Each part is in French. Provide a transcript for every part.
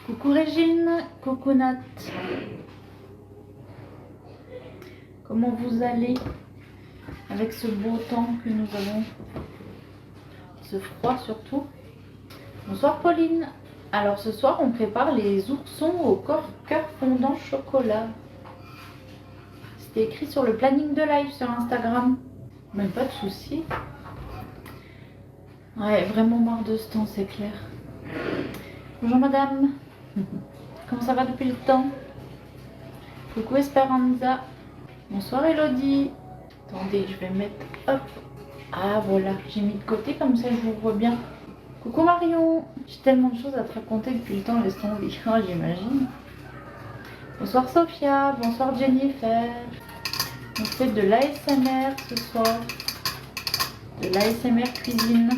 Coucou Régine, coucou Nat. Comment vous allez avec ce beau temps que nous avons? Ce froid surtout. Bonsoir Pauline. Alors ce soir on prépare les oursons au cœur fondant chocolat. C'était écrit sur le planning de live sur Instagram. Même pas de soucis. Ouais, vraiment marre de ce temps, c'est clair. Bonjour madame. Comment ça va depuis le temps? Coucou Esperanza. Bonsoir Elodie. Attendez, je vais mettre... Hop. Ah voilà, j'ai mis de côté comme ça je vous vois bien. Coucou Marion. J'ai tellement de choses à te raconter depuis le temps, laisse tomber. Oh, j'imagine. Bonsoir Sophia. Bonsoir Jennifer. On fait de l'ASMR ce soir. De l'ASMR cuisine.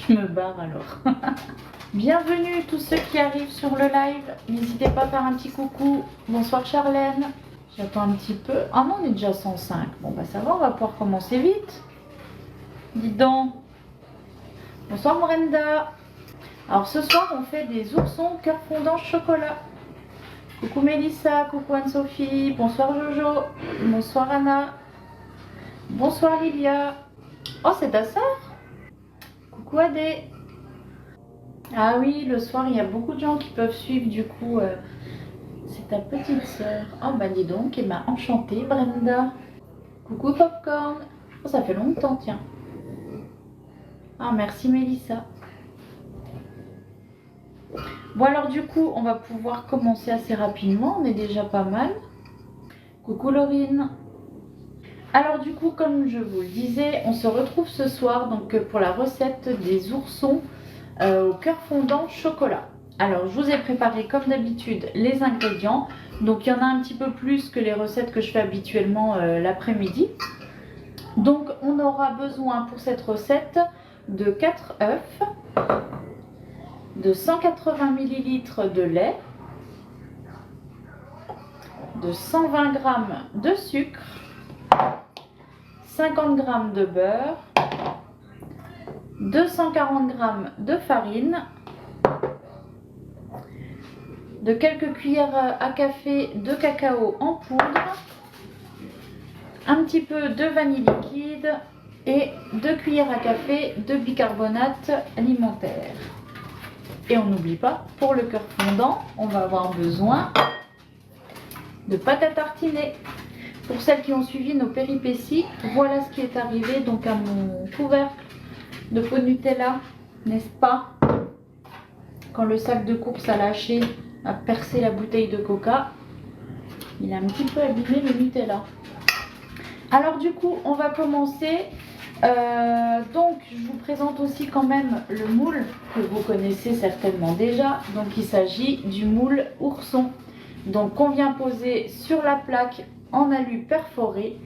Je me barre alors. Bienvenue tous ceux qui arrivent sur le live. N'hésitez pas à faire un petit coucou. Bonsoir Charlène. J'attends un petit peu. Ah non, on est déjà 105. Bon bah ça va, on va pouvoir commencer vite. Dis donc. Bonsoir Brenda. Alors ce soir on fait des oursons cœur fondant chocolat. Coucou Mélissa, coucou Anne-Sophie. Bonsoir Jojo. Bonsoir Anna. Bonsoir Lilia. Oh, c'est ta sœur? Coucou Adé. Ah oui, le soir, il y a beaucoup de gens qui peuvent suivre, du coup, c'est ta petite sœur. Oh, bah dis donc, elle m'a enchantée, Brenda. Coucou Popcorn. Oh, ça fait longtemps, tiens. Ah, merci Mélissa. Bon, alors du coup, on va pouvoir commencer assez rapidement, on est déjà pas mal. Coucou Laurine. Alors du coup, comme je vous le disais, on se retrouve ce soir donc pour la recette des oursons au cœur fondant chocolat. Alors je vous ai préparé comme d'habitude les ingrédients. Donc il y en a un petit peu plus que les recettes que je fais habituellement l'après-midi. Donc on aura besoin pour cette recette de 4 œufs, de 180 ml de lait, de 120 g de sucre, 50 g de beurre, 240 g de farine, de quelques cuillères à café de cacao en poudre, un petit peu de vanille liquide et 2 cuillères à café de bicarbonate alimentaire. Et on n'oublie pas, pour le cœur fondant, on va avoir besoin de pâte à tartiner. Pour celles qui ont suivi nos péripéties, voilà ce qui est arrivé donc à mon couvercle de pot de Nutella, n'est-ce pas? Quand le sac de course a lâché, a percé la bouteille de coca, il a un petit peu abîmé le Nutella. Alors du coup, on va commencer. Donc je vous présente aussi quand même le moule que vous connaissez certainement déjà. Donc il s'agit du moule ourson. Donc qu'on vient poser sur la plaque en alu perforé,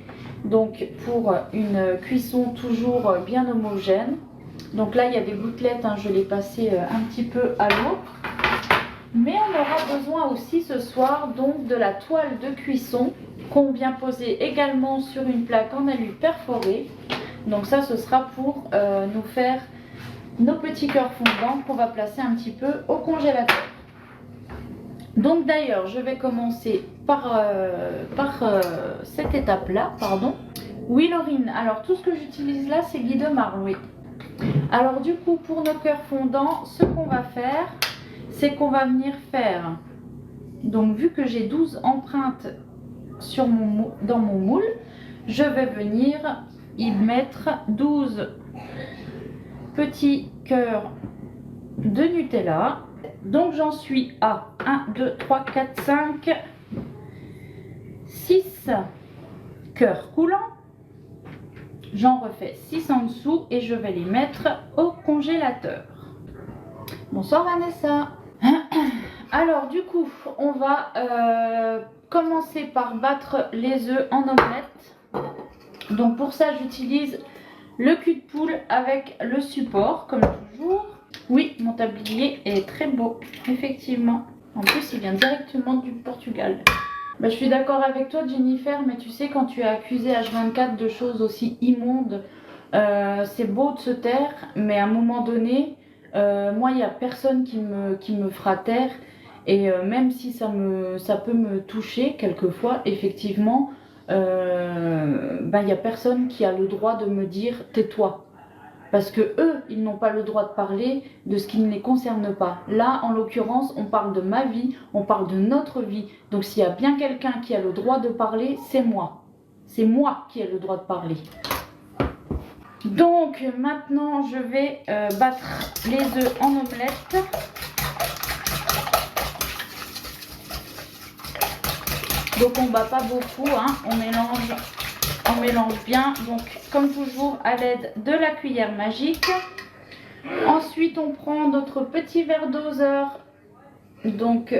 donc pour une cuisson toujours bien homogène. Donc là il y a des gouttelettes, hein, je l'ai passé un petit peu à l'eau. Mais on aura besoin aussi ce soir donc de la toile de cuisson qu'on vient poser également sur une plaque en alu perforé. Donc ça ce sera pour nous faire nos petits cœurs fondants qu'on va placer un petit peu au congélateur. Donc d'ailleurs, je vais commencer par cette étape-là, pardon. Oui Laurine, alors tout ce que j'utilise là, c'est Guy de Marle, oui. Alors du coup, pour nos cœurs fondants, ce qu'on va faire, c'est qu'on va venir faire, donc vu que j'ai 12 empreintes dans mon moule, je vais venir y mettre 12 petits cœurs de Nutella. Donc j'en suis à 1, 2, 3, 4, 5, 6 cœurs coulants. J'en refais 6 en dessous et je vais les mettre au congélateur. Bonsoir Vanessa. Alors du coup, on va commencer par battre les œufs en omelette. Donc pour ça, j'utilise le cul de poule avec le support, comme toujours. Oui, mon tablier est très beau, effectivement. En plus, il vient directement du Portugal. Bah, je suis d'accord avec toi Jennifer, mais tu sais quand tu es accusé H24 de choses aussi immondes, c'est beau de se taire, mais à un moment donné, moi il n'y a personne qui me fera taire, et même si ça peut me toucher quelquefois, effectivement, bah, il n'y a personne qui a le droit de me dire tais-toi. Parce que eux, ils n'ont pas le droit de parler de ce qui ne les concerne pas. Là, en l'occurrence, on parle de ma vie, on parle de notre vie. Donc s'il y a bien quelqu'un qui a le droit de parler, c'est moi. C'est moi qui ai le droit de parler. Donc maintenant, je vais battre les œufs en omelette. Donc on ne bat pas beaucoup, hein. On mélange bien. Donc comme toujours à l'aide de la cuillère magique. Ensuite, on prend notre petit verre doseur, donc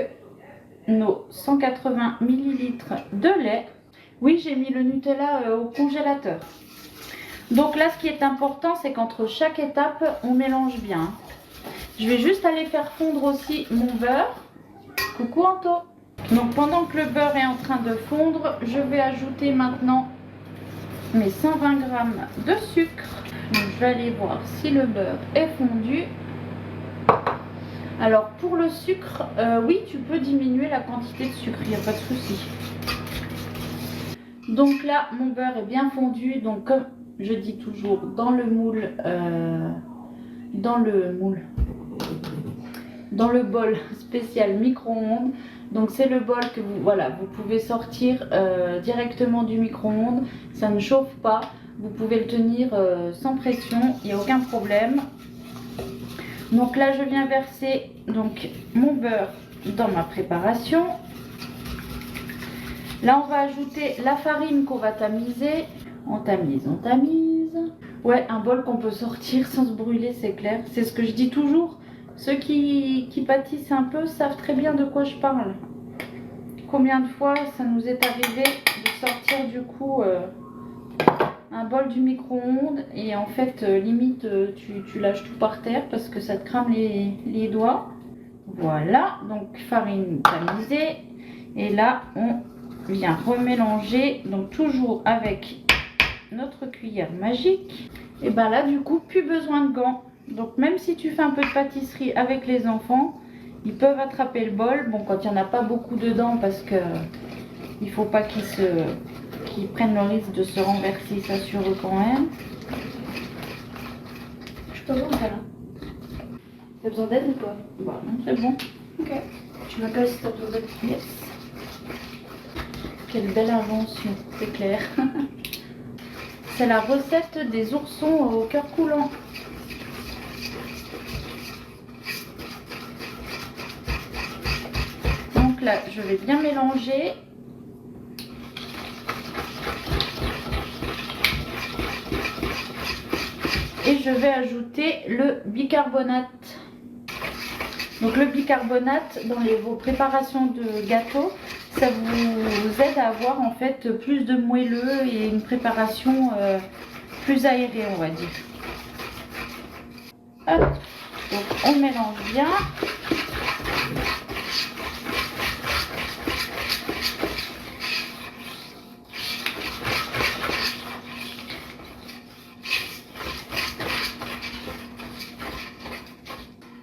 nos 180 ml de lait. Oui, j'ai mis le Nutella au congélateur. Donc là, ce qui est important, c'est qu'entre chaque étape, on mélange bien. Je vais juste aller faire fondre aussi mon beurre. Coucou Anto. Donc pendant que le beurre est en train de fondre, je vais ajouter maintenant mes 120 g de sucre. Donc, je vais aller voir si le beurre est fondu. Alors pour le sucre, oui, tu peux diminuer la quantité de sucre, il n'y a pas de souci. Donc là, mon beurre est bien fondu. Donc comme je dis toujours, dans le bol spécial micro-ondes. Donc c'est le bol que vous pouvez sortir directement du micro-ondes. Ça ne chauffe pas. Vous pouvez le tenir sans pression, il n'y a aucun problème. Donc là, je viens verser donc, mon beurre dans ma préparation. Là, on va ajouter la farine qu'on va tamiser. On tamise, on tamise. Ouais, un bol qu'on peut sortir sans se brûler, c'est clair. C'est ce que je dis toujours. Ceux qui pâtissent un peu savent très bien de quoi je parle. Combien de fois ça nous est arrivé de sortir du coup un bol du micro-ondes et en fait limite tu lâches tout par terre parce que ça te crame les doigts. Voilà, donc farine tamisée et là on vient remélanger, donc toujours avec notre cuillère magique. Et ben là du coup plus besoin de gants, donc même si tu fais un peu de pâtisserie avec les enfants, ils peuvent attraper le bol, bon quand il n'y en a pas beaucoup dedans parce que il faut pas qu'ils prennent le risque de se renverser ça sur eux quand même. Je peux voir ça là. T'as besoin d'aide ou quoi? Bah non, c'est bon. Ok. Tu m'appelles si t'as besoin d'aide. Yes. Quelle belle invention, c'est clair. C'est la recette des oursons au cœur coulant. Donc là, je vais bien mélanger. Et je vais ajouter le bicarbonate. Donc le bicarbonate dans vos préparations de gâteaux, ça vous aide à avoir en fait plus de moelleux et une préparation plus aérée, on va dire. Hop. Donc on mélange bien.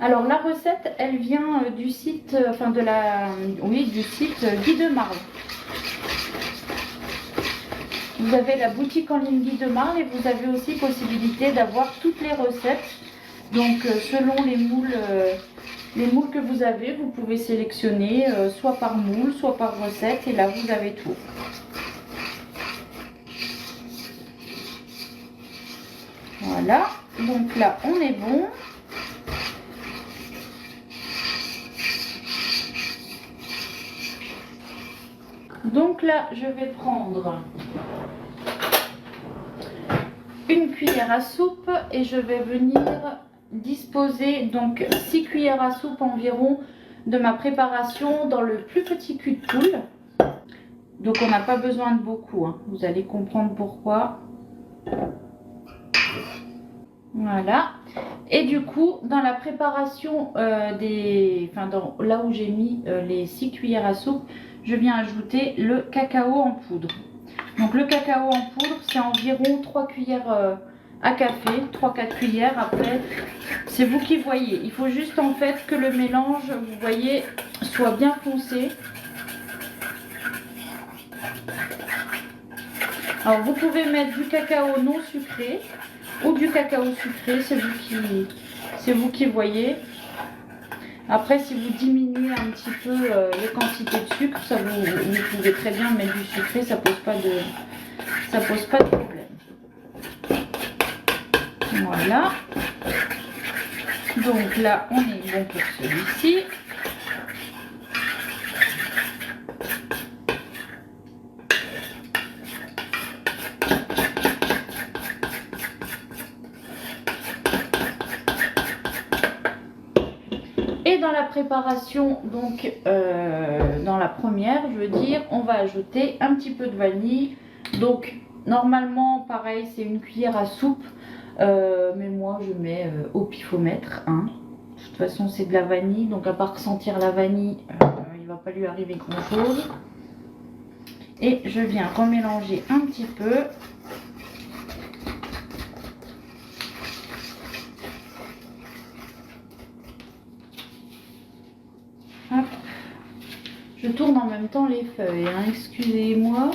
Alors la recette, elle vient du site, du site Guy de Marle. Vous avez la boutique en ligne Guy de Marle et vous avez aussi possibilité d'avoir toutes les recettes. Donc selon les moules que vous avez, vous pouvez sélectionner soit par moule, soit par recette et là vous avez tout. Voilà, donc là on est bon. Donc là, je vais prendre une cuillère à soupe et je vais venir disposer donc 6 cuillères à soupe environ de ma préparation dans le plus petit cul de poule. Donc on n'a pas besoin de beaucoup, hein. Vous allez comprendre pourquoi. Voilà. Et du coup, dans la préparation là où j'ai mis les 6 cuillères à soupe, je viens ajouter le cacao en poudre. Donc le cacao en poudre, c'est environ 3 cuillères à café, 3-4 cuillères. Après, c'est vous qui voyez. Il faut juste en fait que le mélange, vous voyez, soit bien foncé. Alors vous pouvez mettre du cacao non sucré ou du cacao sucré, c'est vous qui voyez. Après, si vous diminuez un petit peu les quantités de sucre, ça vous pouvez très bien mettre du sucré, ça pose pas de problème. Voilà. Donc là, on est bon pour celui-ci. Et dans la préparation, donc dans la première, je veux dire, on va ajouter un petit peu de vanille. Donc normalement, pareil, c'est une cuillère à soupe, mais moi je mets au pifomètre. Hein. De toute façon, c'est de la vanille, donc à part sentir la vanille, il ne va pas lui arriver grand chose. Et je viens remélanger un petit peu. Hop. Je tourne en même temps les feuilles, hein, excusez-moi.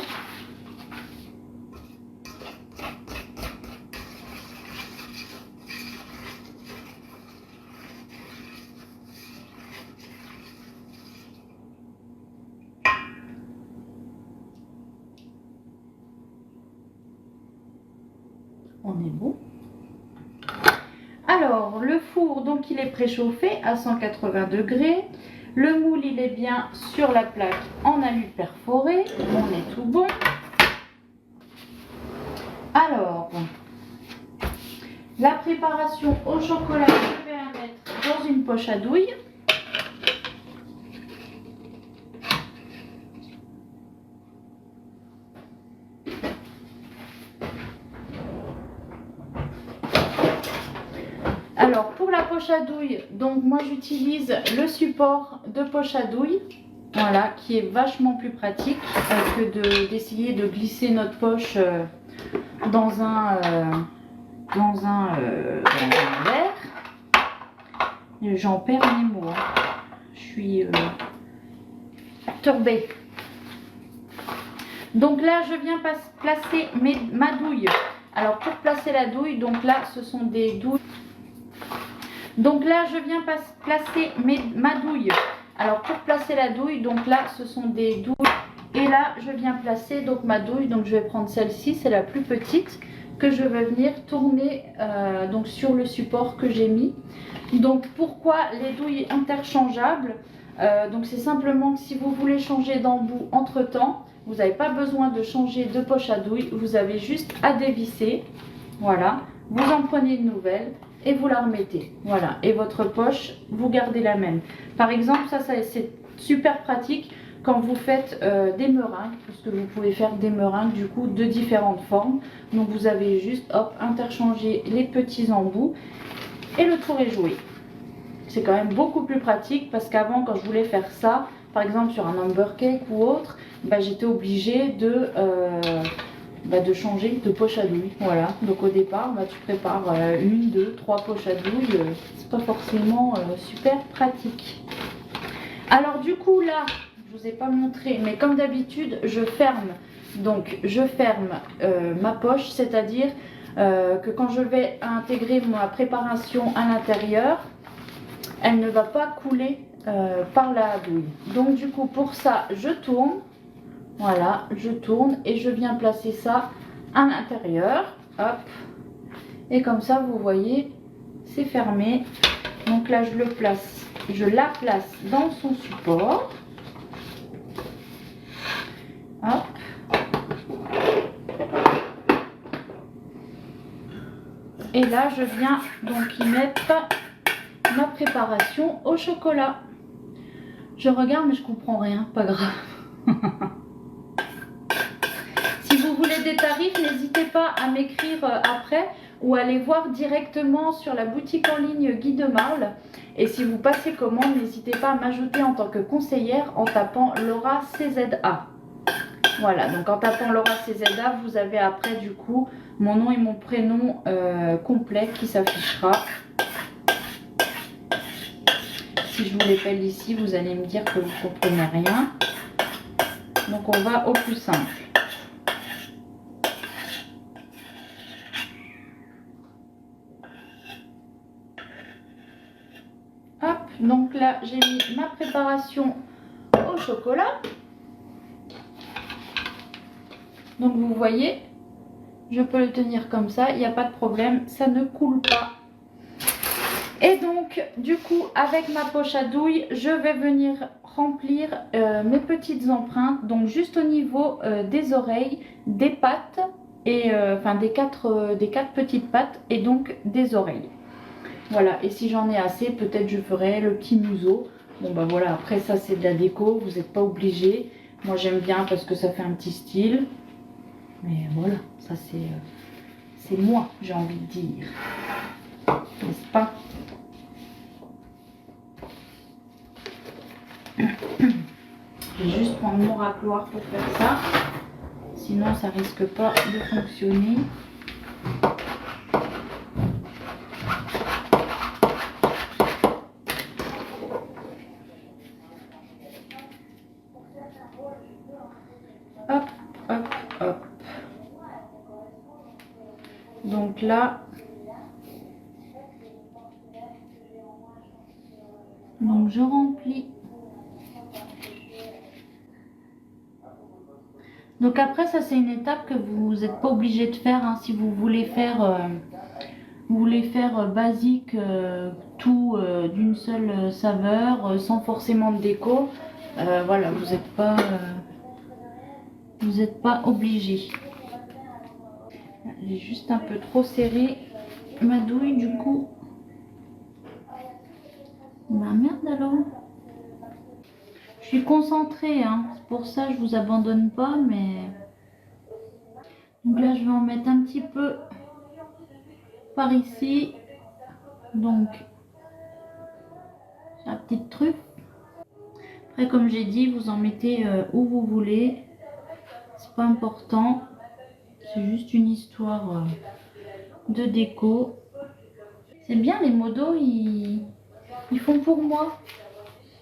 On est bon. Alors, le four, donc il est préchauffé à 180 degrés. Le moule, il est bien sur la plaque en alu perforé. On est tout bon. Alors, la préparation au chocolat, je vais la mettre dans une poche à douille. Alors pour la poche à douille, donc moi j'utilise le support de poche à douille, voilà, qui est vachement plus pratique que d'essayer de glisser notre poche dans un verre. J'en perds mes mots, hein. Je suis tourbée. Donc là je viens placer ma douille. Alors pour placer la douille, donc là ce sont des douilles. Donc là, je viens placer ma douille. Alors pour placer la douille, donc là, ce sont des douilles. Et là, je viens placer donc ma douille. Donc je vais prendre celle-ci, c'est la plus petite, que je vais venir tourner donc sur le support que j'ai mis. Donc pourquoi les douilles interchangeables? Donc c'est simplement que si vous voulez changer d'embout entre temps, vous n'avez pas besoin de changer de poche à douille. Vous avez juste à dévisser. Voilà, vous en prenez une nouvelle et vous la remettez. Voilà, et votre poche, vous gardez la même. Par exemple, ça c'est super pratique quand vous faites des meringues, parce que vous pouvez faire des meringues du coup de différentes formes. Donc vous avez juste, hop, interchangé les petits embouts et le tour est joué. C'est quand même beaucoup plus pratique parce qu'avant, quand je voulais faire ça, par exemple sur un hamburger cake ou autre, bah, j'étais obligée de changer de poche à douille. Voilà, donc au départ, bah, tu prépares 1, 2, 3 poches à douille. C'est pas forcément super pratique. Alors du coup là, je vous ai pas montré, mais comme d'habitude, je ferme. Donc je ferme ma poche, c'est-à-dire que quand je vais intégrer ma préparation à l'intérieur, elle ne va pas couler par la douille. Donc du coup pour ça, je tourne. Voilà, je tourne et je viens placer ça à l'intérieur. Hop. Et comme ça, vous voyez, c'est fermé. Donc là, je la place dans son support. Hop. Et là, je viens donc y mettre ma préparation au chocolat. Je regarde, mais je comprends rien, pas grave. Si vous voulez des tarifs, n'hésitez pas à m'écrire après ou allez voir directement sur la boutique en ligne Guy de Marle. Et si vous passez commande, n'hésitez pas à m'ajouter en tant que conseillère en tapant Laura CZA. Voilà, donc en tapant Laura CZA, vous avez après du coup mon nom et mon prénom complet qui s'affichera. Si je vous l'appelle ici, vous allez me dire que vous ne comprenez rien. Donc on va au plus simple. Hop, donc là j'ai mis ma préparation au chocolat. Donc vous voyez, je peux le tenir comme ça, il n'y a pas de problème, ça ne coule pas. Et donc du coup avec ma poche à douille, je vais venir remplir mes petites empreintes. Donc juste au niveau des oreilles, des pattes, et enfin des quatre petites pattes et donc des oreilles. Voilà, et si j'en ai assez, peut-être je ferai le petit museau. Bon bah voilà, après ça c'est de la déco, vous n'êtes pas obligé. Moi j'aime bien parce que ça fait un petit style. Mais voilà, ça c'est moi, j'ai envie de dire. N'est-ce pas? Je vais juste prendre mon racloir pour faire ça. Sinon ça risque pas de fonctionner. Hop, hop, hop. Donc là, donc je remplis. Donc après ça c'est une étape que vous n'êtes pas obligé de faire hein, si vous voulez faire basique tout d'une seule saveur sans forcément de déco. Voilà, vous n'êtes pas obligé. J'ai juste un peu trop serré ma douille du coup. Bah merde alors. Je suis concentrée, hein. C'est pour ça que je vous abandonne pas, mais... Donc là, je vais en mettre un petit peu par ici. Donc, la petite truffe. Après, comme j'ai dit, vous en mettez où vous voulez. C'est pas important. C'est juste une histoire de déco. C'est bien, les modos, ils font pour moi.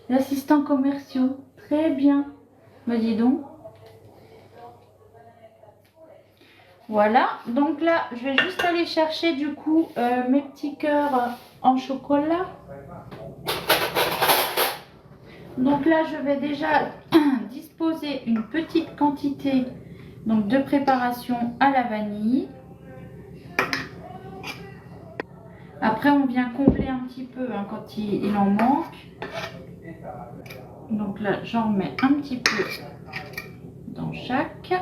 L'assistant commerciaux. Très bien. Bah dis donc. Voilà, donc là, je vais juste aller chercher du coup mes petits cœurs en chocolat. Donc là, je vais déjà disposer une petite quantité donc, de préparation à la vanille. Après, on vient combler un petit peu hein, quand il en manque. Donc là, j'en mets un petit peu dans chaque.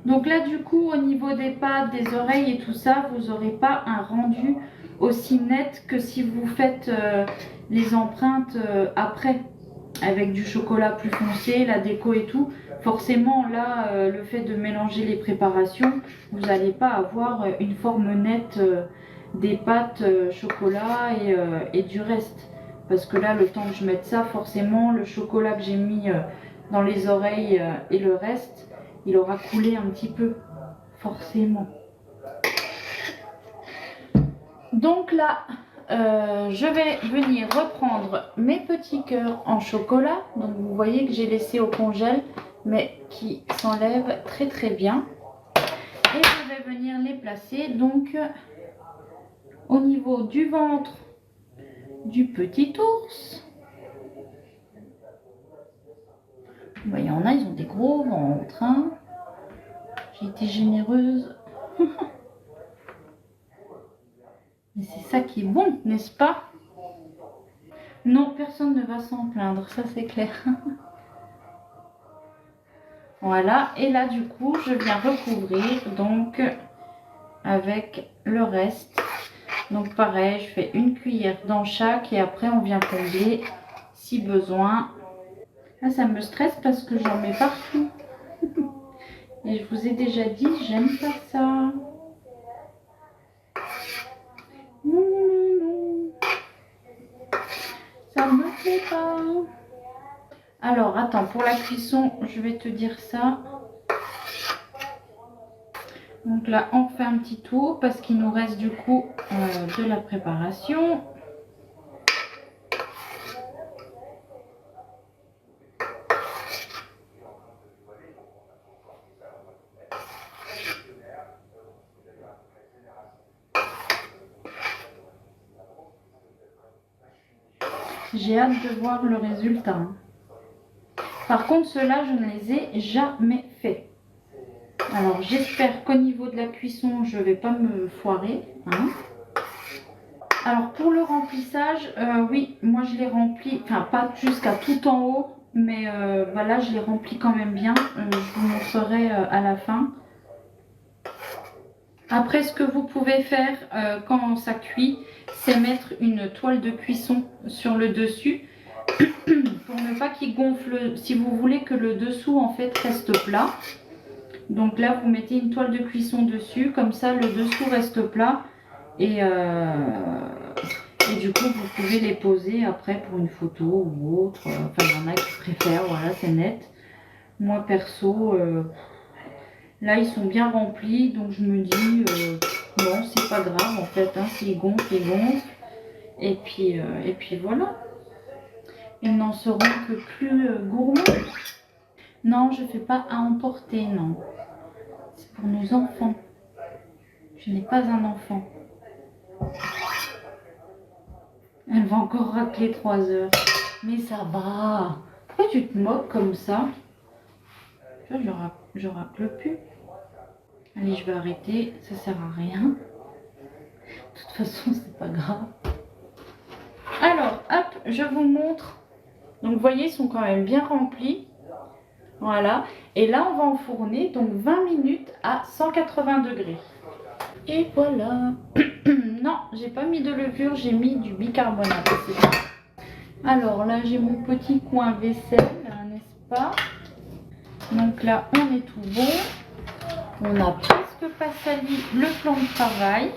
Donc là, du coup, au niveau des pattes, des oreilles et tout ça, vous n'aurez pas un rendu aussi net que si vous faites les empreintes après, avec du chocolat plus foncé, la déco et tout. Forcément, là, le fait de mélanger les préparations, vous n'allez pas avoir une forme nette des pâtes chocolat et du reste. Parce que là, le temps que je mette ça, forcément, le chocolat que j'ai mis dans les oreilles et le reste, il aura coulé un petit peu, forcément. Donc là, je vais venir reprendre mes petits cœurs en chocolat. Donc vous voyez que j'ai laissé au congèle, mais qui s'enlèvent très très bien. Et je vais venir les placer donc au niveau du ventre du petit ours. Ben, il y en a, ils ont des gros ventres. Hein. J'ai été généreuse. Mais c'est ça qui est bon, n'est-ce pas? Non, personne ne va s'en plaindre, ça c'est clair. Voilà, et là du coup, je viens recouvrir donc avec le reste. Donc pareil, je fais une cuillère dans chaque et après on vient combler si besoin. Là, ça me stresse parce que j'en mets partout. Et je vous ai déjà dit, j'aime pas ça. attends, pour la cuisson, je vais te dire ça. Donc là, on fait un petit tour parce qu'il nous reste du coup de la préparation. J'ai hâte de voir le résultat. Par contre, ceux-là, je ne les ai jamais faits. Alors, j'espère qu'au niveau de la cuisson, je ne vais pas me foirer. Hein. Alors, pour le remplissage, oui, moi je l'ai rempli, enfin pas jusqu'à tout en haut, mais là, je l'ai rempli quand même bien. Je vous montrerai à la fin. Après, ce que vous pouvez faire quand ça cuit, c'est mettre une toile de cuisson sur le dessus pour ne pas qu'il gonfle. Si vous voulez que le dessous en fait reste plat, donc là vous mettez une toile de cuisson dessus, comme ça le dessous reste plat et du coup vous pouvez les poser après pour une photo ou autre. Enfin il y en a qui préfèrent, voilà, c'est net. Moi perso, là ils sont bien remplis, donc je me dis non, c'est pas grave en fait, hein, s'ils gonflent, ils gonflent. Et puis voilà. Ils n'en seront que plus gourmands. Non, je ne fais pas à emporter, non. C'est pour nos enfants. Je n'ai pas un enfant. Elle va encore racler 3 heures. Mais ça va. Pourquoi tu te moques comme ça? Je racle plus. Allez, je vais arrêter. Ça sert à rien. De toute façon, c'est pas grave. Alors, hop, je vous montre. Donc, vous voyez, ils sont quand même bien remplis. Voilà. Et là, on va enfourner donc 20 minutes à 180 degrés. Et voilà. Non, j'ai pas mis de levure, j'ai mis du bicarbonate. Alors là, j'ai mon petit coin vaisselle, n'est-ce pas? Donc là, on est tout bon. On a presque pas sali le plan de travail.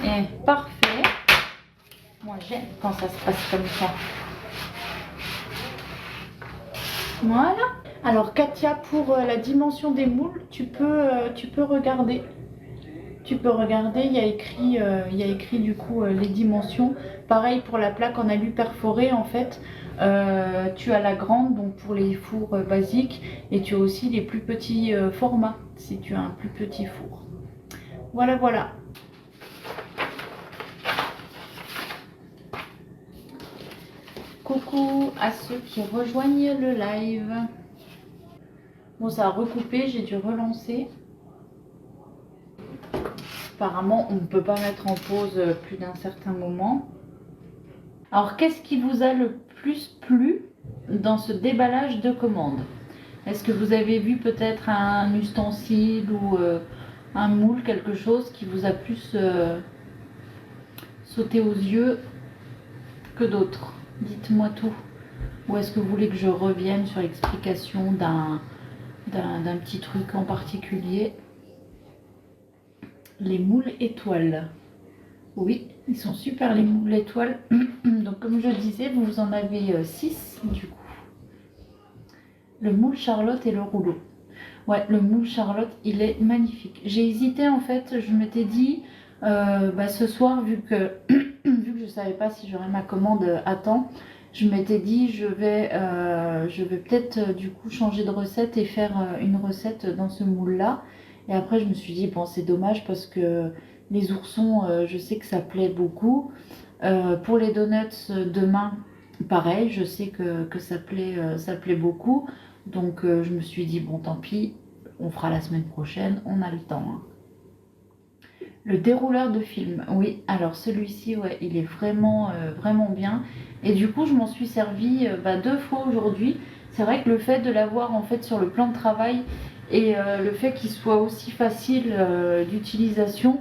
Et parfait. Moi, j'aime quand ça se passe comme ça. Voilà. Alors Katia, pour la dimension des moules, tu peux regarder. Tu peux regarder, il y a écrit du coup les dimensions. Pareil pour la plaque en alu perforé en fait. Tu as la grande donc pour les fours basiques et tu as aussi les plus petits formats si tu as un plus petit four. Voilà, voilà. Coucou à ceux qui rejoignent le live. Bon, ça a recoupé, j'ai dû relancer. Apparemment, on ne peut pas mettre en pause plus d'un certain moment. Alors, qu'est-ce qui vous a le plus plu dans ce déballage de commande? Est-ce que vous avez vu peut-être un ustensile ou un moule, quelque chose qui vous a plus sauté aux yeux que d'autres? Dites-moi tout. Ou est-ce que vous voulez que je revienne sur l'explication d'un petit truc en particulier? Les moules étoiles. Oui, ils sont super les moules étoiles. Donc comme je disais, vous en avez 6 du coup. Le moule Charlotte et le rouleau. Ouais, le moule Charlotte, il est magnifique. J'ai hésité en fait, je m'étais dit ce soir, vu que je savais pas si j'aurais ma commande à temps, je m'étais dit je vais peut-être du coup changer de recette et faire une recette dans ce moule là. Et après je me suis dit bon, c'est dommage parce que les oursons, je sais que ça plaît beaucoup. Pour les donuts demain, pareil, je sais que ça plaît beaucoup. Donc je me suis dit bon, tant pis, on fera la semaine prochaine, on a le temps. Hein. Le dérouleur de film, oui, alors celui-ci, ouais, il est vraiment bien. Et du coup, je m'en suis servi 2 fois aujourd'hui. C'est vrai que le fait de l'avoir en fait sur le plan de travail et le fait qu'il soit aussi facile d'utilisation,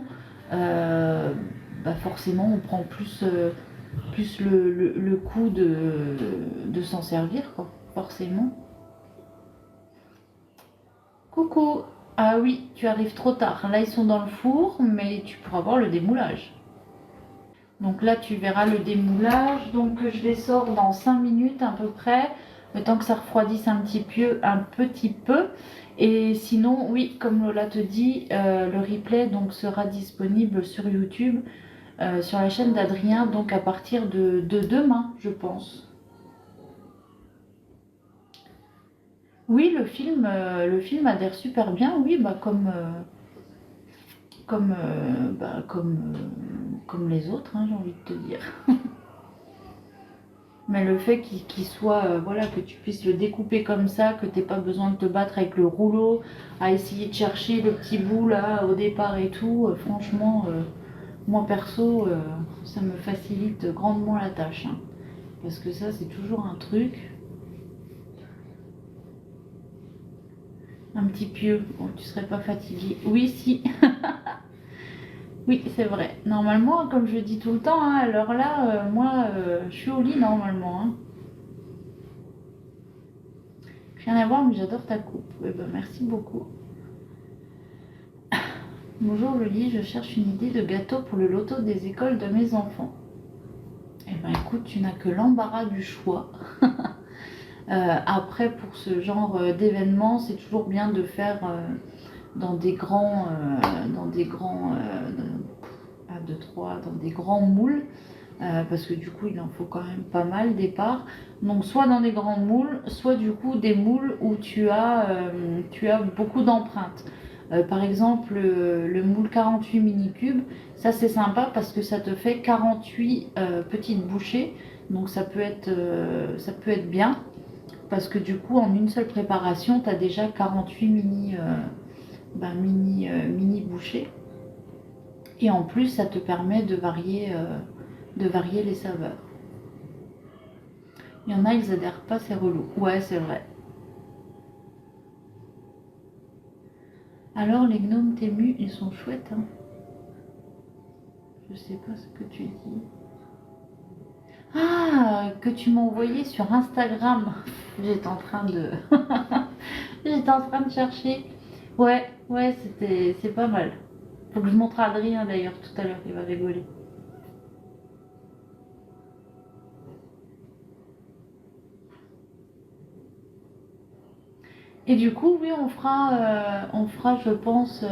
forcément, on prend plus le coup de s'en servir, quoi, forcément. Coucou! Ah oui, tu arrives trop tard. Là, ils sont dans le four, mais tu pourras voir le démoulage. Donc là, tu verras le démoulage. Donc, je les sors dans 5 minutes à peu près. le temps que ça refroidisse un petit peu. Et sinon, oui, comme Lola te dit, le replay donc sera disponible sur YouTube, sur la chaîne d'Adrien, donc à partir de demain, je pense. Oui, le film adhère super bien, oui, bah comme les autres, hein, j'ai envie de te dire. Mais le fait qu'il soit, voilà, que tu puisses le découper comme ça, que tu n'aies pas besoin de te battre avec le rouleau, à essayer de chercher le petit bout là au départ et tout, franchement, moi perso, ça me facilite grandement la tâche. Hein, parce que ça, c'est toujours un truc. Un petit pieu, bon, tu serais pas fatigué. Oui, si. Oui, c'est vrai. Normalement, comme je dis tout le temps, hein, à l'heure là, moi, je suis au lit normalement. Hein. Rien à voir, mais j'adore ta coupe. Oui, ben, merci beaucoup. Bonjour Loli, je cherche une idée de gâteau pour le loto des écoles de mes enfants. Eh ben écoute, tu n'as que l'embarras du choix. Après, pour ce genre d'événement, c'est toujours bien de faire dans des grands, dans des grands moules. Parce que du coup il en faut quand même pas mal des parts. Donc soit dans des grands moules, soit du coup des moules où tu as beaucoup d'empreintes. Par exemple le moule 48 mini cubes, ça c'est sympa parce que ça te fait 48 petites bouchées. Donc ça peut être bien parce que du coup en une seule préparation tu as déjà 48 mini bouchées. Et en plus ça te permet de varier les saveurs. Il y en a, ils adhèrent pas, c'est relou. Ouais, c'est vrai. Alors, les gnomes témus, ils sont chouettes. Hein. Je sais pas ce que tu dis. Ah, que tu m'as envoyé sur Instagram. J'étais en train de... J'étais en train de chercher. Ouais, c'est pas mal. Faut que je montre à Adrien d'ailleurs tout à l'heure, il va rigoler. Et du coup, oui, on fera je pense,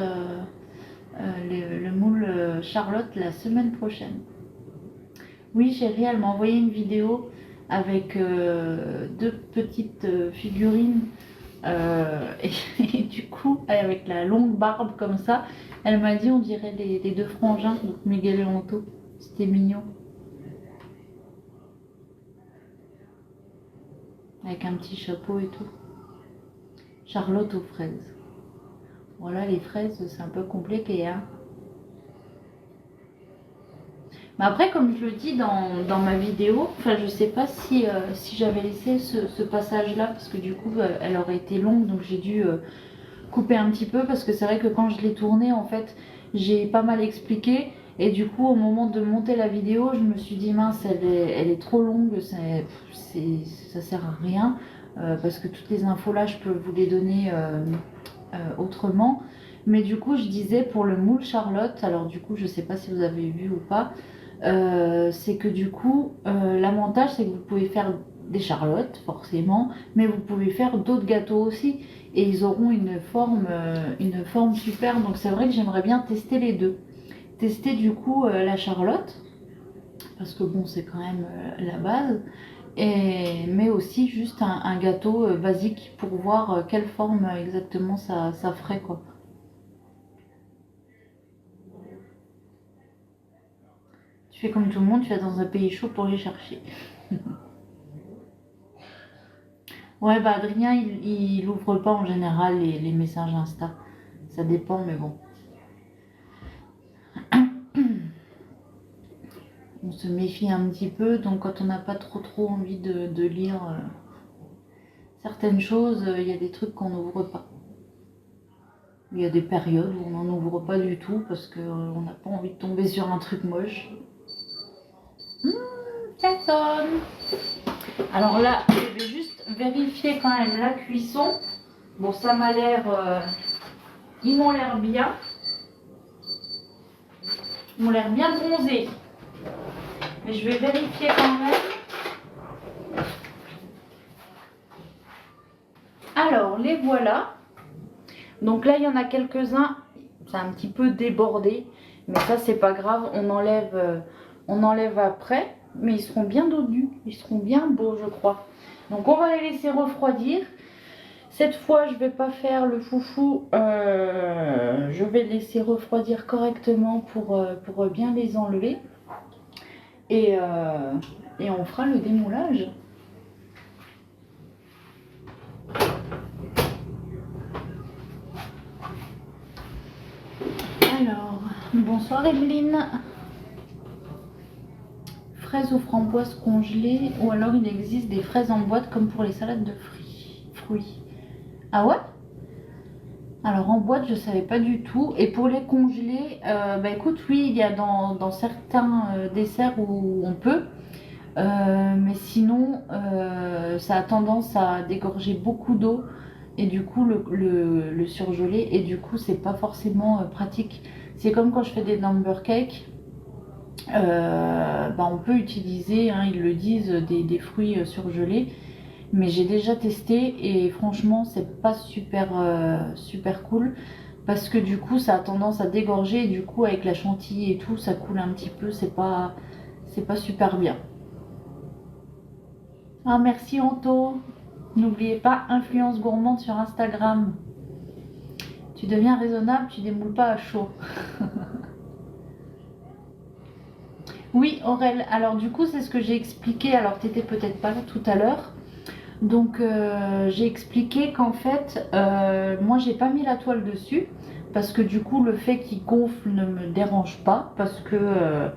le moule Charlotte la semaine prochaine. Oui, chérie, elle m'a envoyé une vidéo avec deux petites figurines et du coup, avec la longue barbe comme ça, elle m'a dit on dirait les deux frangins, donc Miguel et Anto. C'était mignon. Avec un petit chapeau et tout. Charlotte aux fraises. Voilà, les fraises, c'est un peu compliqué, hein. Mais après, comme je le dis dans ma vidéo, enfin, je sais pas si j'avais laissé ce passage-là, parce que du coup, elle aurait été longue, donc j'ai dû couper un petit peu, parce que c'est vrai que quand je l'ai tournée, en fait, j'ai pas mal expliqué, et du coup, au moment de monter la vidéo, je me suis dit, mince, elle est trop longue, ça sert à rien, parce que toutes les infos là, je peux vous les donner autrement. Mais du coup, je disais pour le moule Charlotte, alors du coup, je sais pas si vous avez vu ou pas, c'est que du coup, l'avantage, c'est que vous pouvez faire des charlottes, forcément, mais vous pouvez faire d'autres gâteaux aussi, et ils auront une forme super. Donc c'est vrai que j'aimerais bien tester les deux. Tester du coup la charlotte, parce que bon, c'est quand même la base, mais aussi juste un gâteau basique pour voir quelle forme exactement ça ferait, quoi. Tu fais comme tout le monde, tu vas dans un pays chaud pour les chercher. Ouais, bah Adrien, il ouvre pas en général les messages Insta. Ça dépend, mais bon. On se méfie un petit peu, donc quand on n'a pas trop envie de lire certaines choses, il y a des trucs qu'on n'ouvre pas. Il y a des périodes où on n'en ouvre pas du tout parce qu'on n'a pas envie de tomber sur un truc moche. Ça sonne. Alors là, je vais juste vérifier quand même la cuisson. Bon, ça m'a l'air... ils m'ont l'air bien. Ils m'ont l'air bien bronzés. Mais je vais vérifier quand même. Alors, les voilà. Donc là, il y en a quelques-uns. C'est un petit peu débordé. Mais ça, c'est pas grave. On enlève après. Mais ils seront bien dodus. Ils seront bien beaux, je crois. Donc, on va les laisser refroidir. Cette fois, je vais pas faire le foufou. Je vais laisser refroidir correctement pour bien les enlever. Et on fera le démoulage. Alors, bonsoir Evelyne. Fraises ou framboises congelées, ou alors il existe des fraises en boîte comme pour les salades de fruits. Ah ouais? Alors en boîte je savais pas du tout. Et pour les congeler, bah écoute, oui, il y a dans certains desserts où on peut. Mais sinon, ça a tendance à dégorger beaucoup d'eau et du coup le surgeler, et du coup c'est pas forcément pratique. C'est comme quand je fais des number cakes, bah, on peut utiliser, hein, ils le disent, des fruits surgelés, mais j'ai déjà testé et franchement c'est pas super cool, parce que du coup ça a tendance à dégorger et du coup avec la chantilly et tout ça coule un petit peu, c'est pas super bien. Ah, merci Anto. N'oubliez pas, influence gourmande sur Instagram. Tu deviens raisonnable, tu démoules pas à chaud. Oui, Aurel. Alors du coup, c'est ce que j'ai expliqué. Alors, t'étais peut-être pas là tout à l'heure. Donc, j'ai expliqué qu'en fait, moi, j'ai pas mis la toile dessus. Parce que du coup, le fait qu'il gonfle ne me dérange pas. Parce que...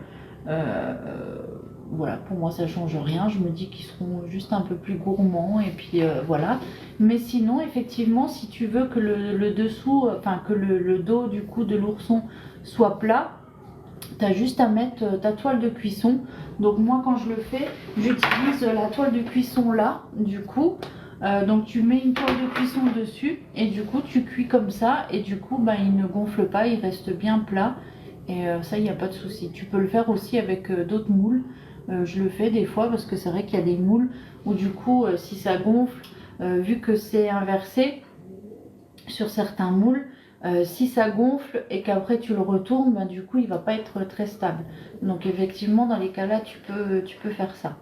voilà, pour moi ça change rien, je me dis qu'ils seront juste un peu plus gourmands et puis voilà. Mais sinon, effectivement, si tu veux que le dessous, enfin que le dos du coup de l'ourson soit plat, tu as juste à mettre ta toile de cuisson. Donc moi quand je le fais, j'utilise la toile de cuisson là, du coup. Donc tu mets une toile de cuisson dessus et du coup tu cuis comme ça et du coup bah, il ne gonfle pas, il reste bien plat. Et ça, il n'y a pas de souci. Tu peux le faire aussi avec d'autres moules. Je le fais des fois parce que c'est vrai qu'il y a des moules où du coup, si ça gonfle, vu que c'est inversé sur certains moules, si ça gonfle et qu'après tu le retournes, ben, du coup, il va pas être très stable. Donc effectivement, dans les cas-là, tu peux faire ça.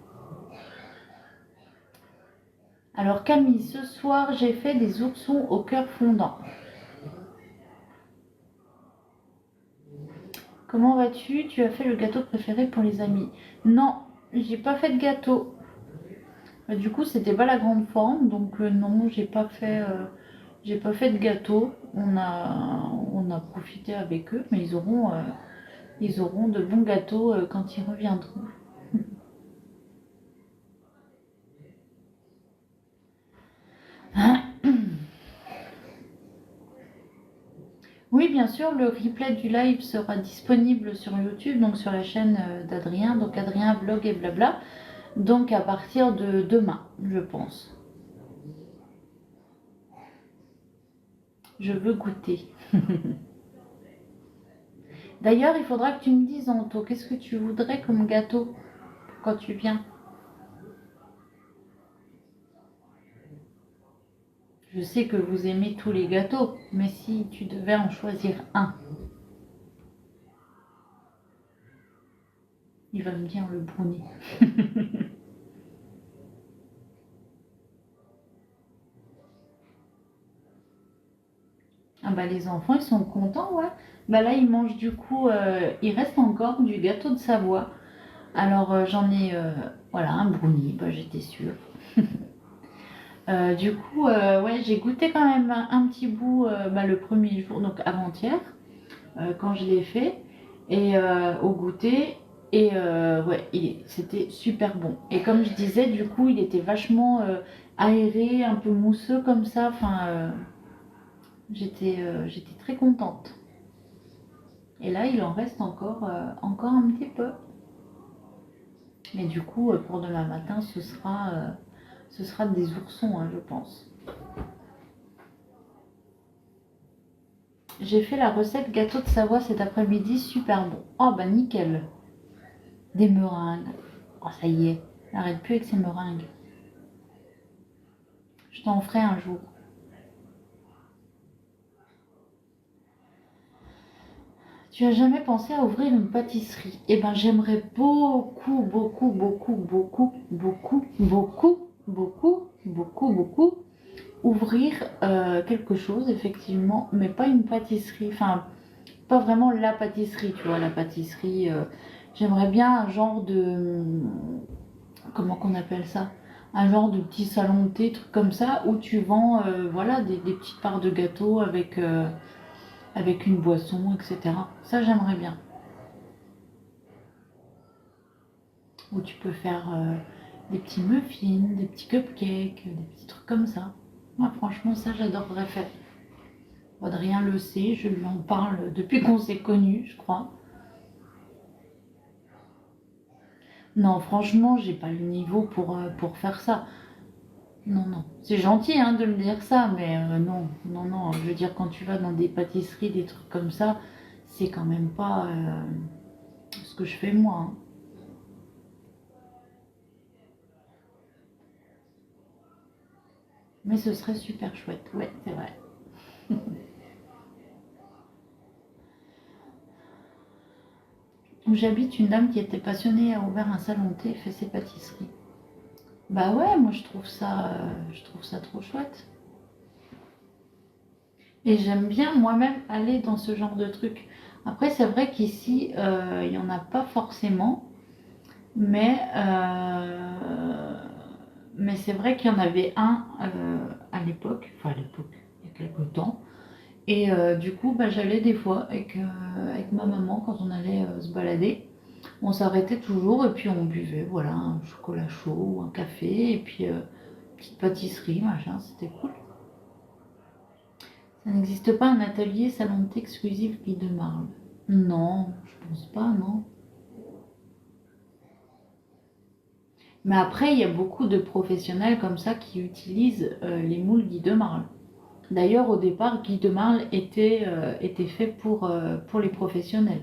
Alors Camille, ce soir, j'ai fait des oursons au cœur fondant. Comment vas-tu? Tu as fait le gâteau préféré pour les amis? Non, j'ai pas fait de gâteau. Du coup, c'était pas la grande forme, donc non, j'ai pas fait de gâteau. On a profité avec eux, mais ils auront de bons gâteaux quand ils reviendront. Oui, bien sûr, le replay du live sera disponible sur YouTube, donc sur la chaîne d'Adrien, donc Adrien Vlog et blabla, donc à partir de demain, je pense. Je veux goûter. D'ailleurs, il faudra que tu me dises, Anto, qu'est-ce que tu voudrais comme gâteau quand tu viens? Je sais que vous aimez tous les gâteaux, mais si tu devais en choisir un, il va me dire le brownie. Ah bah les enfants, ils sont contents, ouais. Bah là, ils mangent du coup, il reste encore du gâteau de Savoie. Alors j'en ai, voilà, un brownie, bah j'étais sûre. Du coup, ouais, j'ai goûté quand même un petit bout bah, le premier jour, donc avant-hier, quand je l'ai fait, et au goûter. Et ouais, c'était super bon. Et comme je disais, du coup, il était vachement aéré, un peu mousseux comme ça. Enfin, j'étais très contente. Et là, il en reste encore un petit peu. Mais du coup, pour demain matin, ce sera des oursons, hein, je pense. J'ai fait la recette gâteau de Savoie cet après-midi, super bon. Oh bah nickel. Des meringues. Oh ça y est, n'arrête plus avec ces meringues. Je t'en ferai un jour. Tu as jamais pensé à ouvrir une pâtisserie? Eh ben, j'aimerais beaucoup, beaucoup, beaucoup, beaucoup, beaucoup, beaucoup, beaucoup, beaucoup, beaucoup ouvrir quelque chose, effectivement, mais pas une pâtisserie. Enfin, pas vraiment la pâtisserie, tu vois, la pâtisserie. J'aimerais bien un genre de, comment qu'on appelle ça? Un genre de petit salon de thé, truc comme ça, où tu vends, voilà, des petites parts de gâteau avec une boisson, etc. Ça, j'aimerais bien. Où tu peux faire des petits muffins, des petits cupcakes, des petits trucs comme ça. Moi, franchement, ça, j'adorerais faire. Adrien le sait, je lui en parle depuis qu'on s'est connus, je crois. Non, franchement, j'ai pas le niveau pour faire ça. Non, non. C'est gentil hein, de me dire ça, mais non, non, non. Je veux dire, quand tu vas dans des pâtisseries, des trucs comme ça, c'est quand même pas ce que je fais moi, hein. Mais ce serait super chouette, ouais, c'est vrai. Où j'habite, une dame qui était passionnée a ouvert un salon de thé et fait ses pâtisseries. Bah ouais, moi je trouve ça trop chouette. Et j'aime bien moi-même aller dans ce genre de truc. Après, c'est vrai qu'ici, il n'y en a pas forcément, mais, mais c'est vrai qu'il y en avait un à l'époque, enfin à l'époque, il y a quelques temps. Et du coup, bah, j'allais des fois avec ma maman quand on allait se balader. On s'arrêtait toujours et puis on buvait, voilà, un chocolat chaud ou un café et puis petite pâtisserie, machin, c'était cool. Ça n'existe pas un atelier salon de thé exclusif Guy de Marle? Non, je pense pas, non. Mais après, il y a beaucoup de professionnels comme ça qui utilisent les moules Guy de Marle. D'ailleurs, au départ, Guy de Marle était fait pour les professionnels.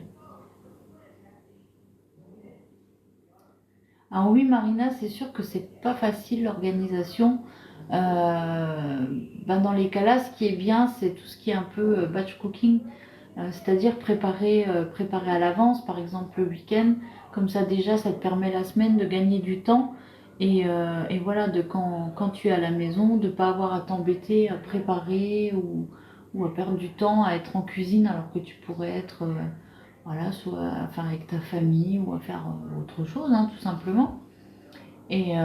Alors oui, Marina, c'est sûr que c'est pas facile l'organisation. Ben dans les cas-là, ce qui est bien, c'est tout ce qui est un peu batch cooking, c'est-à-dire préparer à l'avance, par exemple le week-end. Comme ça, déjà, ça te permet la semaine de gagner du temps. Et voilà, quand tu es à la maison, de ne pas avoir à t'embêter à préparer ou à perdre du temps à être en cuisine alors que tu pourrais être voilà, soit enfin, avec ta famille ou à faire autre chose, hein, tout simplement. Et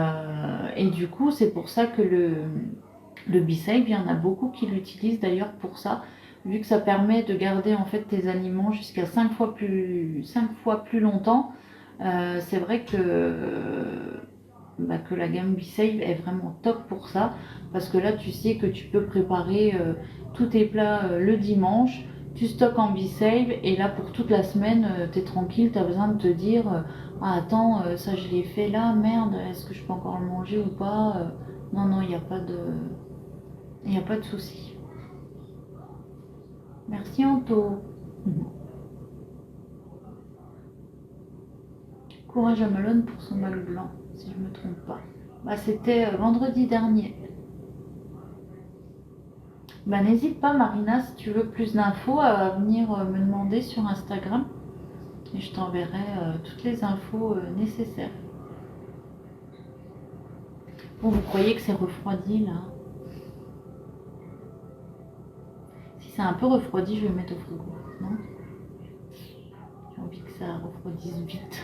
du coup, c'est pour ça que le B-Save, il y en a beaucoup qui l'utilisent d'ailleurs pour ça, vu que ça permet de garder en fait tes aliments jusqu'à 5 fois plus longtemps. C'est vrai que la gamme B-Save est vraiment top pour ça, parce que là tu sais que tu peux préparer tous tes plats le dimanche, tu stockes en B-Save et là pour toute la semaine tu es tranquille, tu as besoin de te dire ah attends ça je l'ai fait là, merde, est-ce que je peux encore le manger ou pas. Non non, il n'y a pas de souci. Merci Anto. Courage à Malone pour son mal blanc, si je me trompe pas. Bah, c'était vendredi dernier. Bah, n'hésite pas Marina, si tu veux plus d'infos, à venir me demander sur Instagram et je t'enverrai toutes les infos nécessaires. Bon, vous croyez que c'est refroidi là? Si c'est un peu refroidi, je vais mettre au frigo, non? J'ai envie que ça refroidisse vite.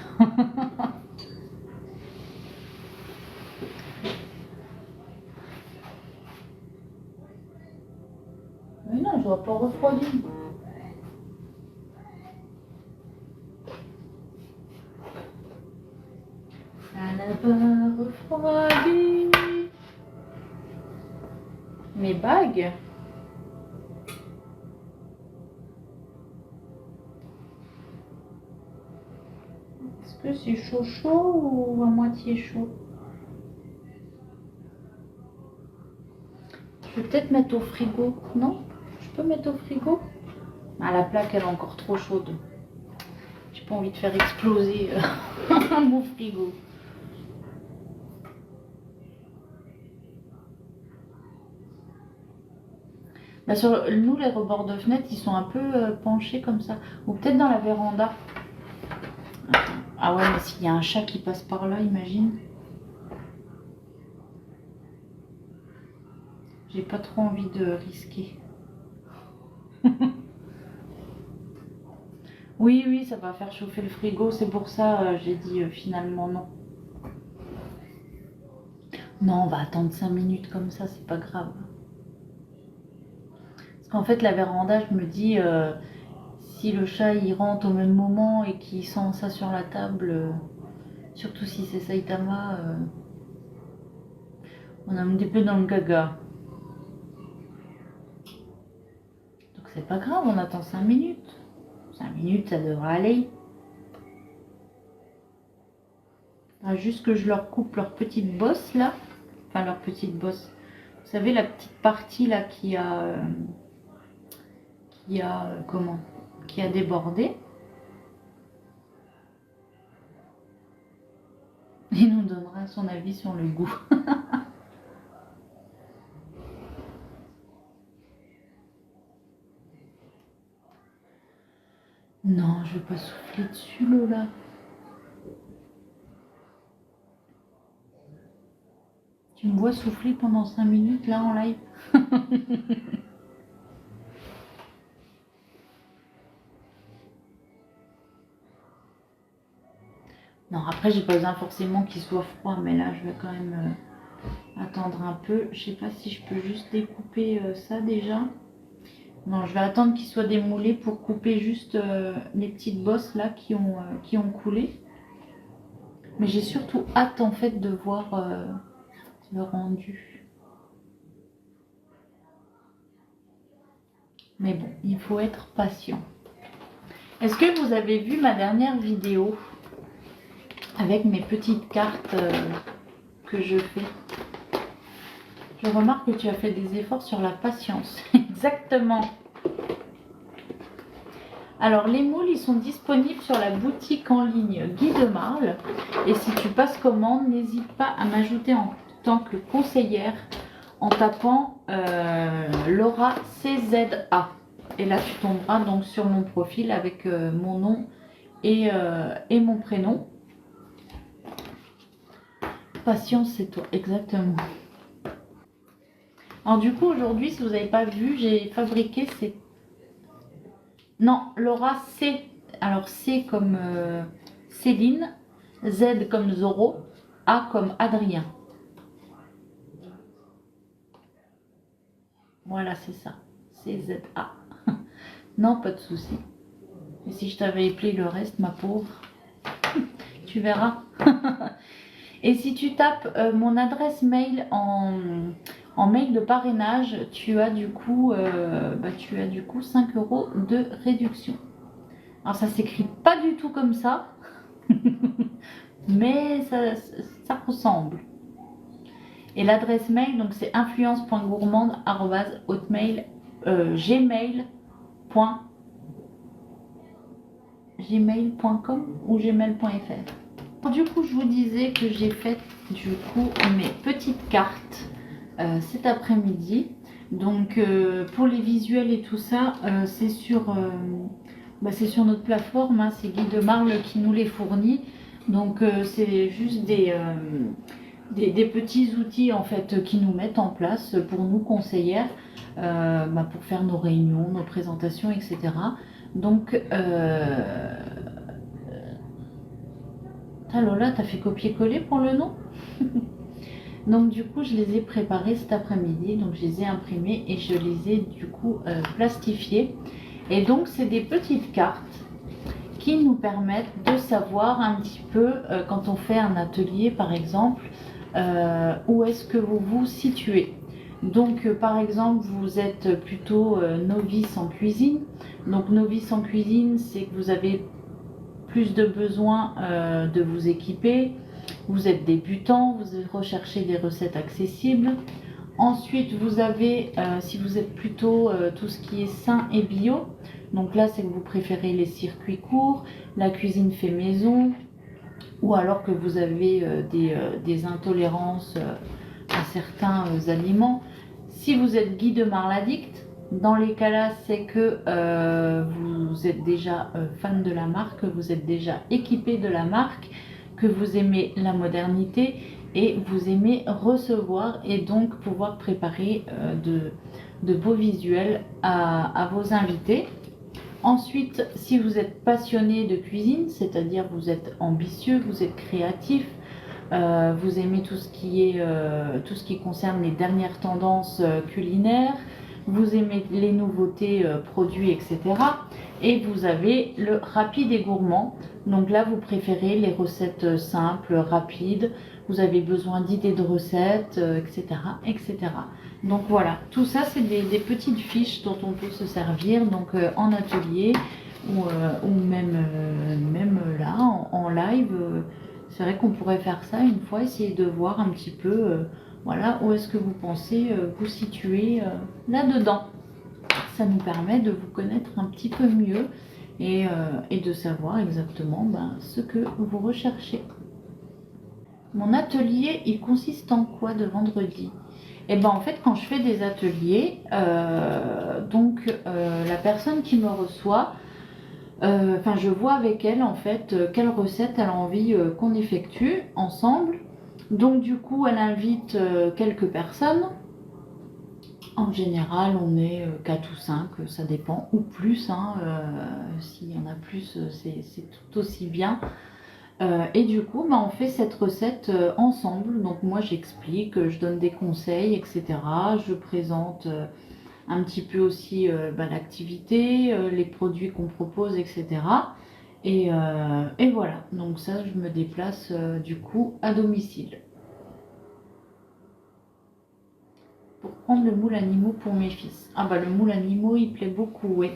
Mais non, je vois pas refroidi. Ça n'a pas refroidi. Mes bagues? Est-ce que c'est chaud chaud ou à moitié chaud? Je vais peut-être mettre au frigo. Non? Je peux mettre au frigo? Ah, la plaque elle est encore trop chaude. J'ai pas envie de faire exploser mon frigo. Bah, sur nous, les rebords de fenêtre, ils sont un peu penchés comme ça. Ou peut-être dans la véranda. Ah ouais, mais s'il y a un chat qui passe par là, imagine. J'ai pas trop envie de risquer. Oui, oui, ça va faire chauffer le frigo. C'est pour ça j'ai dit finalement non. Non, on va attendre 5 minutes comme ça, c'est pas grave. Parce qu'en fait, la véranda, je me dis, si le chat il rentre au même moment et qu'il sent ça sur la table, surtout si c'est Saitama, on est un petit peu dans le gaga. Donc c'est pas grave, on attend 5 minutes. 5 minutes, ça devrait aller. Il juste que je leur coupe leur petite bosse là. Enfin, leur petite bosse. Vous savez, la petite partie là qui a comment, qui a débordé. Il nous donnera son avis sur le goût. Non, je vais pas souffler dessus, Lola. Tu me vois souffler pendant 5 minutes là en live. Non, après, j'ai pas besoin forcément qu'il soit froid, mais là, je vais quand même attendre un peu. Je sais pas si je peux juste découper ça déjà. Non, je vais attendre qu'il soit démoulé pour couper juste les petites bosses là qui ont coulé. Mais j'ai surtout hâte en fait de voir le rendu. Mais bon, il faut être patient. Est-ce que vous avez vu ma dernière vidéo avec mes petites cartes que je fais? Je remarque que tu as fait des efforts sur la patience. Exactement. Alors, les moules, ils sont disponibles sur la boutique en ligne Guy de Marle. Et si tu passes commande, n'hésite pas à m'ajouter en tant que conseillère en tapant Laura CZA. Et là, tu tomberas donc sur mon profil avec mon nom et mon prénom. Patience, c'est toi, exactement. Alors du coup, aujourd'hui, si vous n'avez pas vu, j'ai fabriqué ces... Non, Laura C. Alors C comme Céline, Z comme Zoro, A comme Adrien. Voilà, c'est ça. CZA. Non, pas de souci. Et si je t'avais appelé le reste, ma pauvre, tu verras. Et si tu tapes mon adresse mail en mail de parrainage, tu as du coup 5 € de réduction. Alors ça s'écrit pas du tout comme ça, mais ça ressemble. Et l'adresse mail, donc c'est influence.gourmande@gmail.com ou gmail.fr. Du coup, je vous disais que j'ai fait du coup mes petites cartes cet après-midi. Donc pour les visuels et tout ça, c'est sur notre plateforme, hein, c'est Guy de Marle qui nous les fournit. Donc c'est juste des petits outils en fait qui nous mettent en place pour nous conseillères, pour faire nos réunions, nos présentations, etc. Donc Lola, t'as fait copier-coller pour le nom? Donc du coup, je les ai préparés cet après-midi. Donc je les ai imprimés et je les ai du coup plastifiés. Et donc c'est des petites cartes qui nous permettent de savoir un petit peu, quand on fait un atelier par exemple, où est-ce que vous vous situez. Donc par exemple, vous êtes plutôt novice en cuisine. Donc novice en cuisine, c'est que vous avez plus de besoin de vous équiper. Vous êtes débutant, vous recherchez des recettes accessibles. Ensuite, vous avez, si vous êtes plutôt tout ce qui est sain et bio, donc là, c'est que vous préférez les circuits courts, la cuisine fait maison, ou alors que vous avez des intolérances à certains aliments. Si vous êtes Guy de Marle addict, Dans les cas-là, c'est que vous êtes déjà fan de la marque, que vous êtes déjà équipé de la marque, que vous aimez la modernité et vous aimez recevoir et donc pouvoir préparer de beaux visuels à vos invités. Ensuite, si vous êtes passionné de cuisine, c'est-à-dire vous êtes ambitieux, vous êtes créatif, vous aimez tout ce qui concerne les dernières tendances culinaires, vous aimez les nouveautés produits, etc. Et vous avez le rapide et gourmand. Donc là, vous préférez les recettes simples, rapides. Vous avez besoin d'idées de recettes, etc., etc. Donc voilà, tout ça, c'est des petites fiches dont on peut se servir donc en atelier ou même là, en live. C'est vrai qu'on pourrait faire ça une fois, essayer de voir un petit peu voilà, où est-ce que vous pensez vous situer là-dedans. Ça nous permet de vous connaître un petit peu mieux et de savoir exactement ce que vous recherchez. Mon atelier, il consiste en quoi de vendredi? Et ben en fait, quand je fais des ateliers, la personne qui me reçoit, je vois avec elle en fait quelle recette elle a envie qu'on effectue ensemble. Donc du coup, elle invite quelques personnes. En général, on est 4 ou 5, ça dépend, ou plus. S'il y en a plus, c'est tout aussi bien. Et du coup, on fait cette recette ensemble. Donc moi, j'explique, je donne des conseils, etc. Je présente un petit peu aussi l'activité, les produits qu'on propose, etc. Et voilà, donc ça, je me déplace du coup à domicile. Pour prendre le moule animaux pour mes fils. Ah bah le moule animaux, il plaît beaucoup, oui.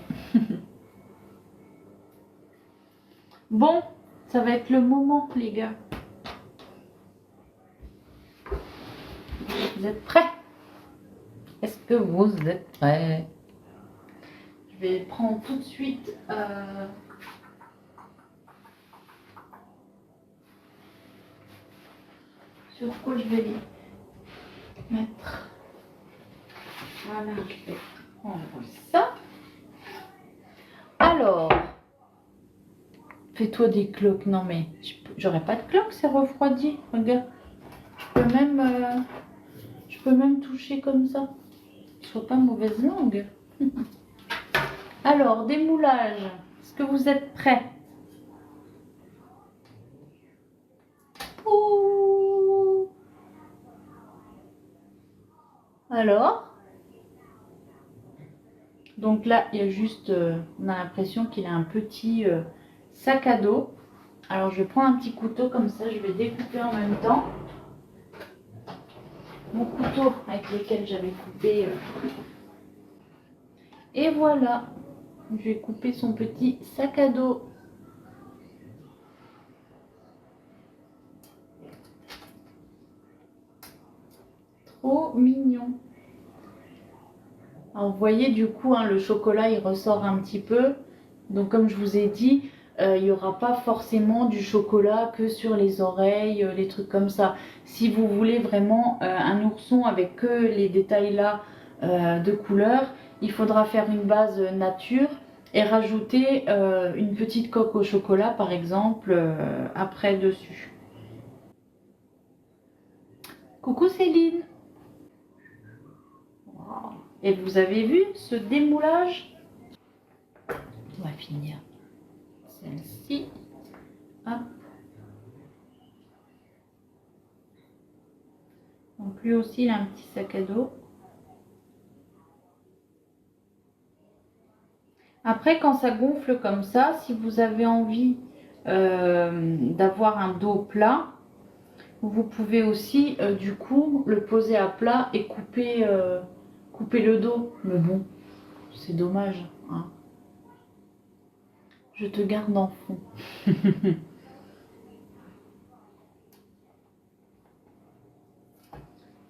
Bon, ça va être le moment, les gars. Vous êtes prêts? Est-ce que vous êtes prêts? Je vais prendre tout de suite sur quoi je vais les mettre. Voilà, je vais prendre ça. Alors, fais-toi des cloques. Non mais, j'aurais pas de cloques, c'est refroidi. Regarde, je peux même toucher comme ça. Sois pas mauvaise langue. Alors, démoulage. Est-ce que vous êtes prêts? Ouh. Alors, donc là, il y a juste, on a l'impression qu'il a un petit sac à dos. Alors, je prends un petit couteau comme ça, je vais découper en même temps. Mon couteau avec lequel j'avais coupé. Et voilà, je vais couper son petit sac à dos. Trop mignon. Alors, vous voyez du coup, le chocolat il ressort un petit peu. Donc comme je vous ai dit, il n'y aura pas forcément du chocolat que sur les oreilles, les trucs comme ça. Si vous voulez vraiment un ourson avec que les détails là de couleur, il faudra faire une base nature et rajouter une petite coque au chocolat par exemple après dessus. Coucou Céline! Et vous avez vu ce démoulage? On va finir celle-ci. Hop. Donc lui aussi il a un petit sac à dos. Après quand ça gonfle comme ça, si vous avez envie d'avoir un dos plat, vous pouvez aussi du coup le poser à plat et couper le dos. Mais bon, c'est dommage. Hein. Je te garde en fond.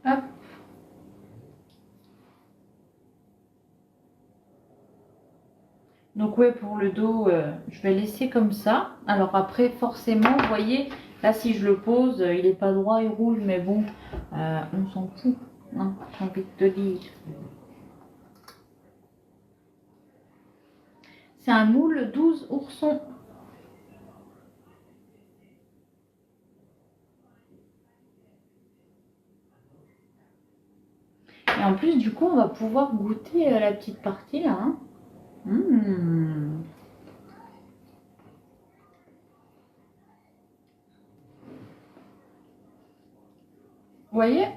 Hop. Donc ouais, pour le dos, je vais laisser comme ça. Alors après, forcément, vous voyez, là si je le pose, il n'est pas droit, il roule, mais bon, on s'en fout, hein, j'ai envie de te dire. C'est un moule 12 oursons. Et en plus, du coup, on va pouvoir goûter la petite partie là. Hein. Mmh. Vous voyez?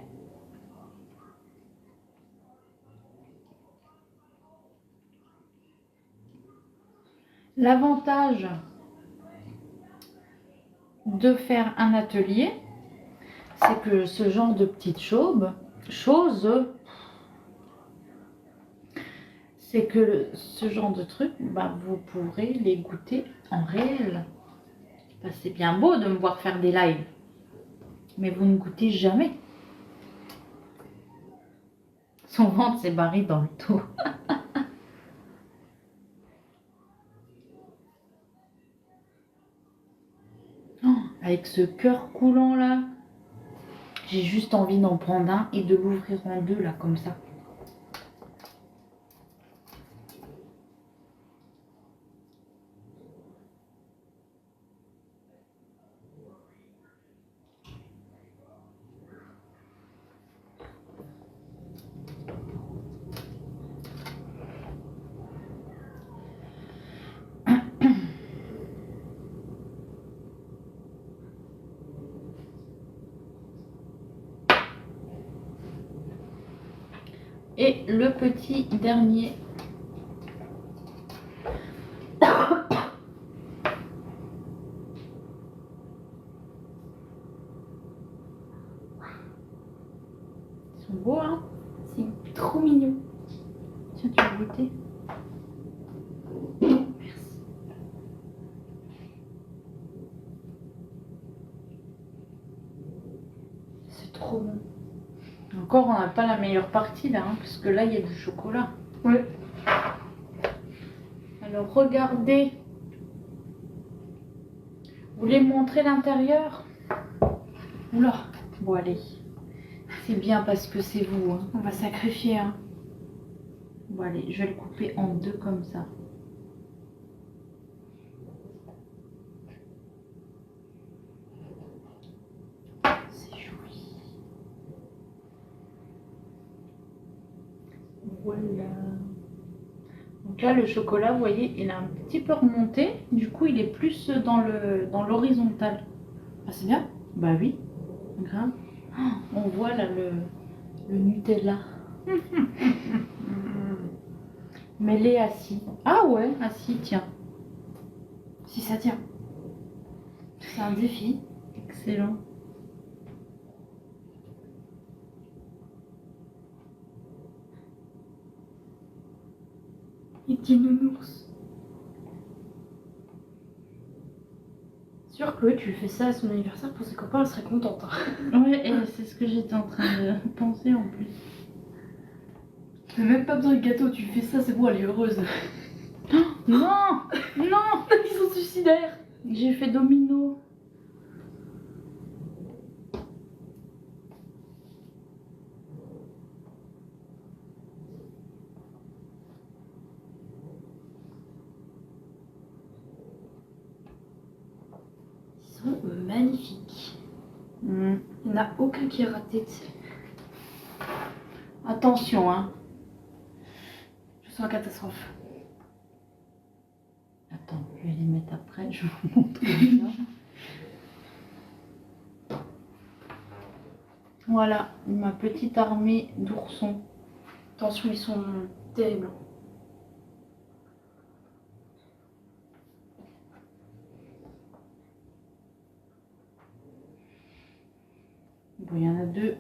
L'avantage de faire un atelier, c'est que ce genre de petites choses, c'est que ce genre de trucs, bah, vous pourrez les goûter en réel. Bah, c'est bien beau de me voir faire des lives, mais vous ne goûtez jamais. Son ventre s'est barré dans le dos. Oh, avec ce cœur coulant là, j'ai juste envie d'en prendre un et de l'ouvrir en deux là, comme ça. Et le petit dernier. Ils sont beaux, hein? C'est trop mignon. Tiens, tu veux goûter? Merci. C'est trop bon. Encore, on n'a pas la meilleure partie là, hein, parce que là, il y a du chocolat. Ouais. Alors, regardez. Vous voulez me montrer l'intérieur? Oula, Bon, allez. C'est bien parce que c'est vous. Hein. on va sacrifier. Hein. Bon, allez, je vais le couper en deux comme ça. C'est joli. Voilà. Donc là, le chocolat, vous voyez, il a un petit peu remonté. Du coup, il est plus dans l'horizontale. Ah, c'est bien. Bah oui, grave. Oh, on voit là le Nutella. Mais les assis. Ah ouais, assis, tiens. Si ça tient. C'est un défi. Excellent. Les petits nounours. Sûr que tu lui fais ça à son anniversaire pour ses copains, elle serait contente. Hein. Ouais, et c'est ce que j'étais en train de penser en plus. T'as même pas besoin de gâteau, tu fais ça, c'est bon, elle est heureuse. Non, non, Ils sont suicidaires. j'ai fait domino. Ils sont magnifiques. Hmm. Il n'y en a aucun qui est raté, tu sais. Attention, hein. Je sens la catastrophe. Attends, je vais les mettre après, je vous montre bien. Voilà, ma petite armée d'oursons. Attention, ils sont terribles. Bon, il y en a deux,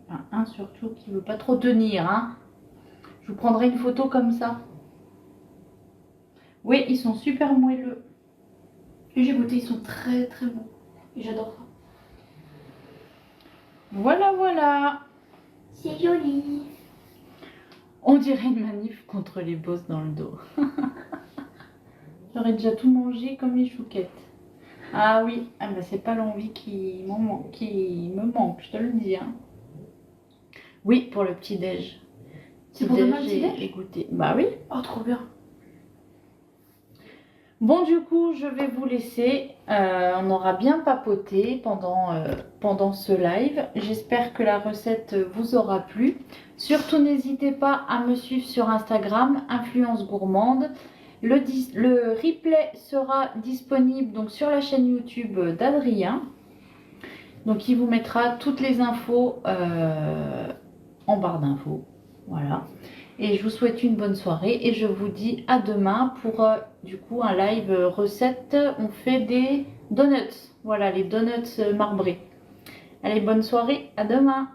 enfin, un surtout qui veut pas trop tenir, hein. Je vous prendrai une photo comme ça. Oui, ils sont super moelleux. Et j'ai goûté, ils sont très très bons. Et j'adore ça. Voilà, voilà. C'est joli. On dirait une manif contre les bosses dans le dos. J'aurais déjà tout mangé comme les chouquettes. Ah oui, ah bah c'est pas l'envie qui me manque, je te le dis. Hein. Oui, pour le petit-déj. C'est pour demain le J'ai petit-déj? goûté. Bah oui. Oh, trop bien. Bon, du coup, je vais vous laisser. On aura bien papoté pendant ce live. J'espère que la recette vous aura plu. Surtout, n'hésitez pas à me suivre sur Instagram, Influence Gourmande. Le replay sera disponible donc sur la chaîne YouTube d'Adrien. Donc, il vous mettra toutes les infos en barre d'infos. Voilà. Et je vous souhaite une bonne soirée et je vous dis à demain pour du coup un live recette. On fait des donuts. Voilà, les donuts marbrés. Allez, bonne soirée, à demain.